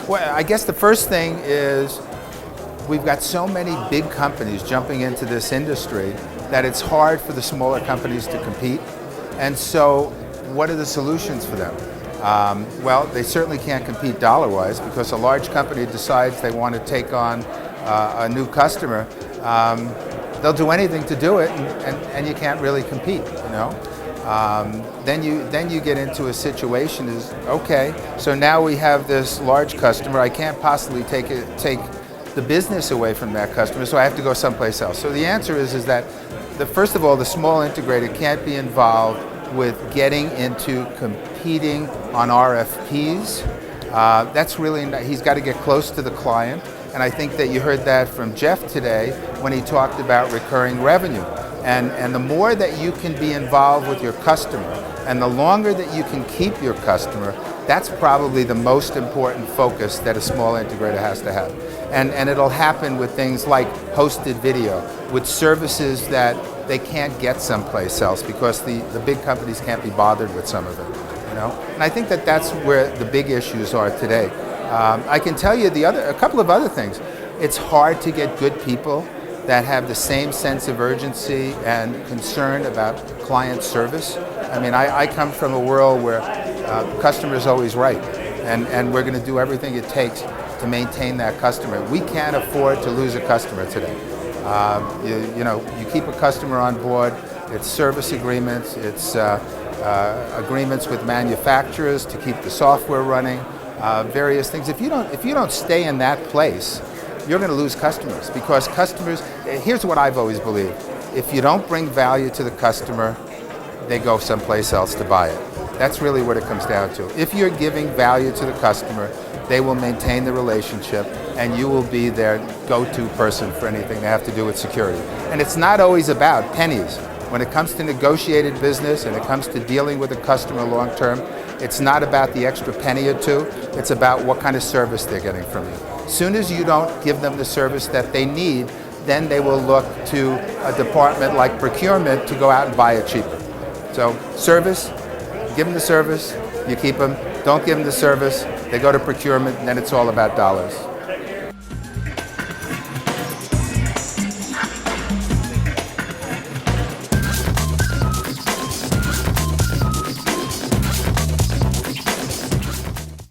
Well, I guess the first thing is we've got so many big companies jumping into this industry that it's hard for the smaller companies to compete. And so what are the solutions for them? Well, they certainly can't compete dollar-wise, because a large company decides they want to take on a new customer. They'll do anything to do it, and you can't really compete, you know? Then you get into a situation is, okay, so now we have this large customer. I can't possibly take the business away from that customer, so I have to go someplace else. So the answer is that, first of all, the small integrator can't be involved with getting into competing on RFPs. That's really, he's got to get close to the client. And I think that you heard that from Jeff today when he talked about recurring revenue. And the more that you can be involved with your customer, and the longer that you can keep your customer, that's probably the most important focus that a small integrator has to have. And it'll happen with things like hosted video, with services that they can't get someplace else because the big companies can't be bothered with some of it, you know? And I think that that's where the big issues are today. I can tell you a couple of other things. It's hard to get good people that have the same sense of urgency and concern about client service. I mean, I come from a world where the customer is always right, and we're going to do everything it takes to maintain that customer. We can't afford to lose a customer today. You keep a customer on board. It's service agreements. It's agreements with manufacturers to keep the software running. Various things. If you don't stay in that place, you're going to lose customers, because customers, here's what I've always believed: if you don't bring value to the customer, they go someplace else to buy it. That's really what it comes down to. If you're giving value to the customer, they will maintain the relationship, and you will be their go-to person for anything they have to do with security. And it's not always about pennies. When it comes to negotiated business and it comes to dealing with a customer long-term, it's not about the extra penny or two. It's about what kind of service they're getting from you. As soon as you don't give them the service that they need, then they will look to a department like procurement to go out and buy it cheaper. So service, give them the service, you keep them. Don't give them the service, they go to procurement, and then it's all about dollars.